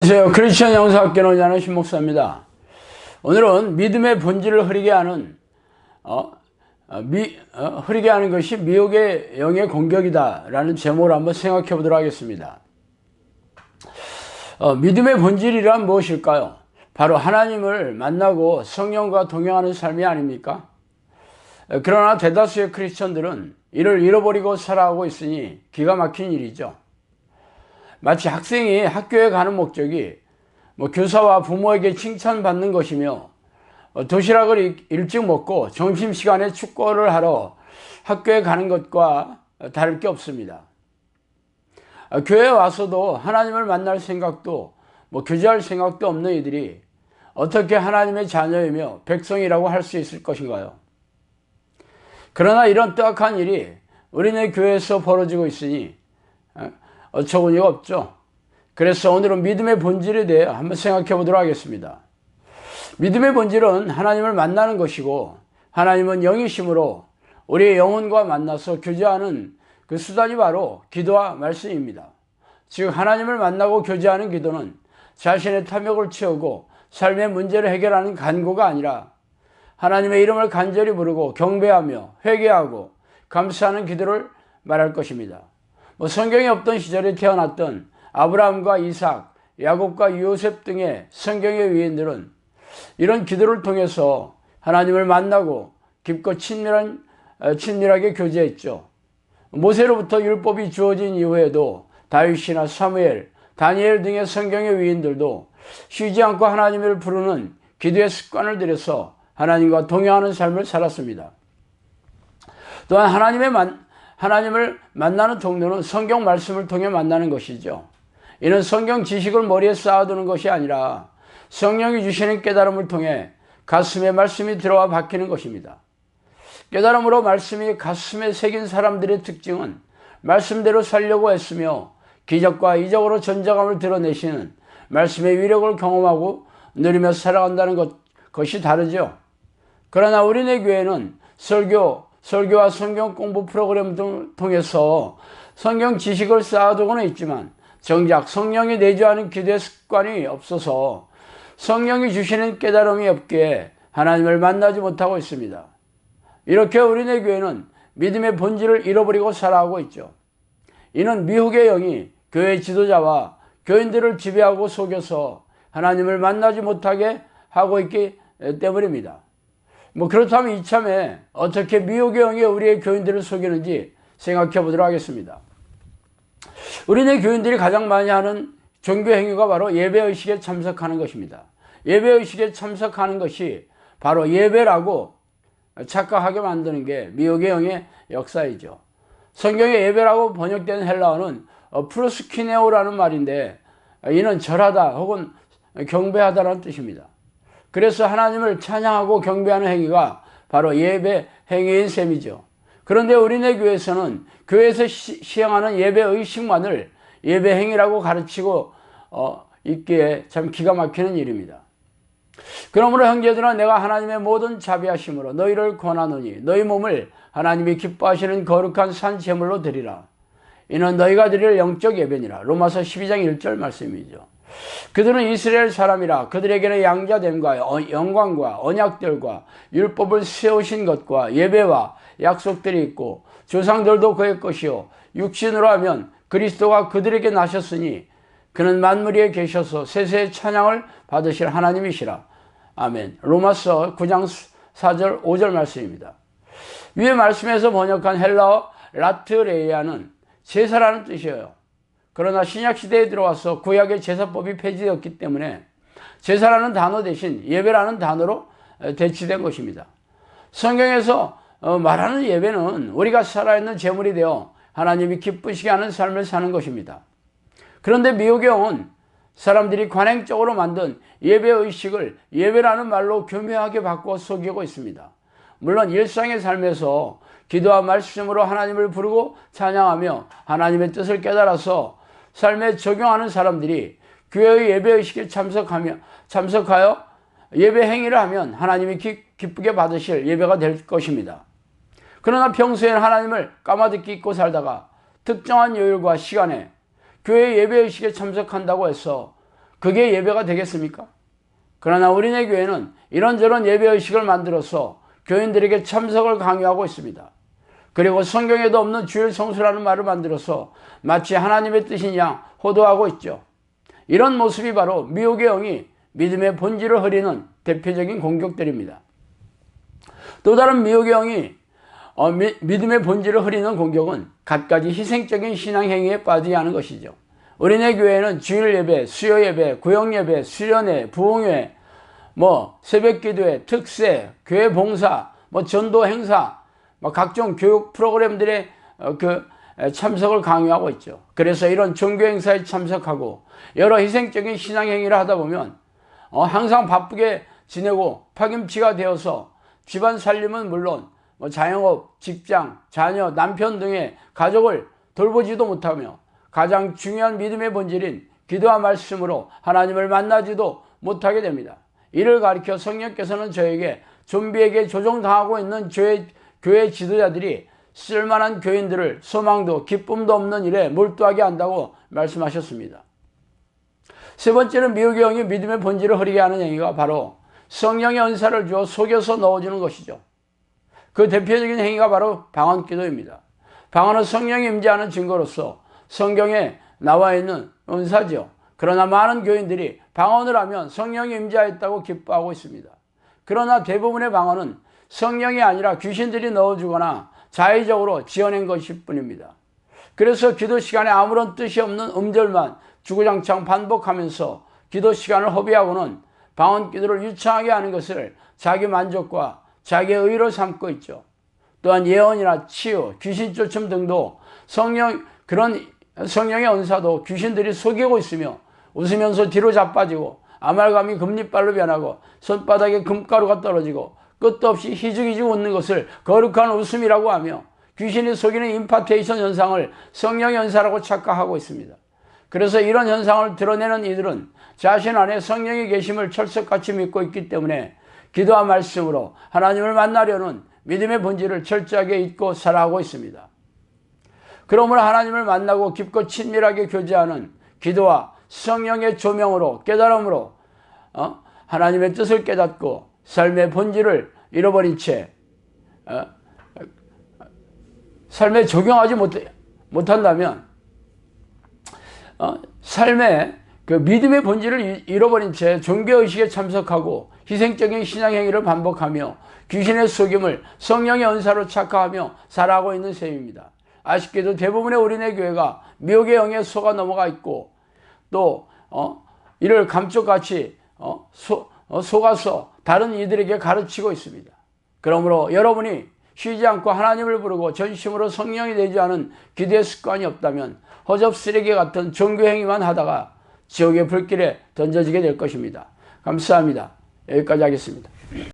안녕하세요. 크리스천 영상학교 논의하는 신목사입니다. 오늘은 믿음의 본질을 흐리게 하는 흐리게 하는 것이 미혹의 영의 공격이다 라는 제목을 한번 생각해 보도록 하겠습니다. 믿음의 본질이란 무엇일까요? 바로 하나님을 만나고 성령과 동행하는 삶이 아닙니까? 그러나 대다수의 크리스천들은 이를 잃어버리고 살아가고 있으니 기가 막힌 일이죠. 마치 학생이 학교에 가는 목적이 교사와 부모에게 칭찬받는 것이며 도시락을 일찍 먹고 점심시간에 축구를 하러 학교에 가는 것과 다를 게 없습니다. 교회에 와서도 하나님을 만날 생각도 교제할 생각도 없는 이들이 어떻게 하나님의 자녀이며 백성이라고 할 수 있을 것인가요? 그러나 이런 뜨악한 일이 우리네 교회에서 벌어지고 있으니 어처구니가 없죠. 그래서 오늘은 믿음의 본질에 대해 한번 생각해 보도록 하겠습니다. 믿음의 본질은 하나님을 만나는 것이고, 하나님은 영이심으로 우리의 영혼과 만나서 교제하는 그 수단이 바로 기도와 말씀입니다. 즉 하나님을 만나고 교제하는 기도는 자신의 탐욕을 채우고 삶의 문제를 해결하는 간구가 아니라 하나님의 이름을 간절히 부르고 경배하며 회개하고 감사하는 기도를 말할 것입니다. 성경이 없던 시절에 태어났던 아브라함과 이삭, 야곱과 요셉 등의 성경의 위인들은 이런 기도를 통해서 하나님을 만나고 깊고 친밀하게 교제했죠. 모세로부터 율법이 주어진 이후에도 다윗이나 사무엘, 다니엘 등의 성경의 위인들도 쉬지 않고 하나님을 부르는 기도의 습관을 들여서 하나님과 동행하는 삶을 살았습니다. 또한 하나님을 만나는 통로는 성경 말씀을 통해 만나는 것이죠. 이는 성경 지식을 머리에 쌓아두는 것이 아니라 성령이 주시는 깨달음을 통해 가슴에 말씀이 들어와 박히는 것입니다. 깨달음으로 말씀이 가슴에 새긴 사람들의 특징은 말씀대로 살려고 애쓰며 기적과 이적으로 전자감을 드러내시는 말씀의 위력을 경험하고 누리며 살아간다는 것이 다르죠. 그러나 우리네 교회는 설교와 성경 공부 프로그램 등을 통해서 성경 지식을 쌓아두고는 있지만 정작 성령이 내주하는 기도의 습관이 없어서 성령이 주시는 깨달음이 없기에 하나님을 만나지 못하고 있습니다. 이렇게 우리네 교회는 믿음의 본질을 잃어버리고 살아가고 있죠. 이는 미혹의 영이 교회 지도자와 교인들을 지배하고 속여서 하나님을 만나지 못하게 하고 있기 때문입니다. 그렇다면 이참에 어떻게 미혹의 영이 우리의 교인들을 속이는지 생각해 보도록 하겠습니다. 우리네 교인들이 가장 많이 하는 종교 행위가 바로 예배의식에 참석하는 것입니다. 예배의식에 참석하는 것이 바로 예배라고 착각하게 만드는 게 미혹의 영의 역사이죠. 성경에 예배라고 번역된 헬라어는 프로스키네오라는 말인데, 이는 절하다 혹은 경배하다라는 뜻입니다. 그래서 하나님을 찬양하고 경배하는 행위가 바로 예배 행위인 셈이죠. 그런데 우리네 교회에서는 교회에서 시행하는 예배 의식만을 예배 행위라고 가르치고 있기에 참 기가 막히는 일입니다. 그러므로 형제들아, 내가 하나님의 모든 자비하심으로 너희를 권하노니 너희 몸을 하나님이 기뻐하시는 거룩한 산 제물로 드리라. 이는 너희가 드릴 영적 예배니라. 로마서 12장 1절 말씀이죠. 그들은 이스라엘 사람이라 그들에게는 양자됨과 영광과 언약들과 율법을 세우신 것과 예배와 약속들이 있고 조상들도 그의 것이요 육신으로 하면 그리스도가 그들에게 나셨으니 그는 만물 위에 계셔서 세세의 찬양을 받으실 하나님이시라. 아멘. 로마서 9장 4절 5절 말씀입니다. 위의 말씀에서 번역한 헬라어 라트레이아는 제사라는 뜻이에요. 그러나 신약시대에 들어와서 구약의 제사법이 폐지되었기 때문에 제사라는 단어 대신 예배라는 단어로 대치된 것입니다. 성경에서 말하는 예배는 우리가 살아있는 제물이 되어 하나님이 기쁘시게 하는 삶을 사는 것입니다. 그런데 미혹의 영은 사람들이 관행적으로 만든 예배의식을 예배라는 말로 교묘하게 바꿔 속이고 있습니다. 물론 일상의 삶에서 기도와 말씀으로 하나님을 부르고 찬양하며 하나님의 뜻을 깨달아서 삶에 적용하는 사람들이 교회의 예배의식에 참석하여 예배 행위를 하면 하나님이 기쁘게 받으실 예배가 될 것입니다. 그러나 평소에는 하나님을 까마득히 잊고 살다가 특정한 요일과 시간에 교회 예배의식에 참석한다고 해서 그게 예배가 되겠습니까? 그러나 우리네 교회는 이런저런 예배의식을 만들어서 교인들에게 참석을 강요하고 있습니다. 그리고 성경에도 없는 주일 성수라는 말을 만들어서 마치 하나님의 뜻인 양 호도하고 있죠. 이런 모습이 바로 미혹의 영이 믿음의 본질을 흐리는 대표적인 공격들입니다. 또 다른 미혹의 영이 믿음의 본질을 흐리는 공격은 갖가지 희생적인 신앙 행위에 빠지게 하는 것이죠. 우리네 교회는 주일 예배, 수요 예배, 구역 예배, 수련회, 부흥회, 새벽 기도회, 특세, 교회 봉사, 전도 행사, 각종 교육 프로그램들의 참석을 강요하고 있죠. 그래서 이런 종교 행사에 참석하고 여러 희생적인 신앙 행위를 하다 보면 항상 바쁘게 지내고 파김치가 되어서 집안 살림은 물론 자영업, 직장, 자녀, 남편 등의 가족을 돌보지도 못하며 가장 중요한 믿음의 본질인 기도와 말씀으로 하나님을 만나지도 못하게 됩니다. 이를 가리켜 성령께서는 저에게 좀비에게 조종당하고 있는 교회 지도자들이 쓸만한 교인들을 소망도 기쁨도 없는 일에 몰두하게 한다고 말씀하셨습니다. 세 번째는 미혹의 영이 믿음의 본질을 흐리게 하는 행위가 바로 성령의 은사를 주어 속여서 넣어주는 것이죠. 그 대표적인 행위가 바로 방언기도입니다. 방언은 성령이 임재하는 증거로서 성경에 나와 있는 은사죠. 그러나 많은 교인들이 방언을 하면 성령이 임재하였다고 기뻐하고 있습니다. 그러나 대부분의 방언은 성령이 아니라 귀신들이 넣어주거나 자의적으로 지어낸 것일 뿐입니다. 그래서 기도 시간에 아무런 뜻이 없는 음절만 주구장창 반복하면서 기도 시간을 허비하고는 방언 기도를 유창하게 하는 것을 자기 만족과 자기의 의로 삼고 있죠. 또한 예언이나 치유, 귀신 쫓음 등도 그런 성령의 은사도 귀신들이 속이고 있으며 웃으면서 뒤로 자빠지고 아말감이 금리빨로 변하고 손바닥에 금가루가 떨어지고 끝도 없이 희죽희죽 웃는 것을 거룩한 웃음이라고 하며 귀신이 속이는 임파테이션 현상을 성령의 은사라고 착각하고 있습니다. 그래서 이런 현상을 드러내는 이들은 자신 안에 성령의 계심을 철석같이 믿고 있기 때문에 기도와 말씀으로 하나님을 만나려는 믿음의 본질을 철저하게 잊고 살아가고 있습니다. 그러므로 하나님을 만나고 깊고 친밀하게 교제하는 기도와 성령의 조명으로 깨달음으로 하나님의 뜻을 깨닫고 삶의 본질을 잃어버린 채 삶에 적용하지 못한다면 삶의 그 믿음의 본질을 잃어버린 채 종교의식에 참석하고 희생적인 신앙행위를 반복하며 귀신의 속임을 성령의 은사로 착각하며 살아가고 있는 셈입니다. 아쉽게도 대부분의 우리네 교회가 미혹의 영에 속아 넘어가 있고 또 이를 감쪽같이 속아서 다른 이들에게 가르치고 있습니다. 그러므로 여러분이 쉬지 않고 하나님을 부르고 전심으로 성령이 되지 않은 기도의 습관이 없다면 허접 쓰레기 같은 종교행위만 하다가 지옥의 불길에 던져지게 될 것입니다. 감사합니다. 여기까지 하겠습니다.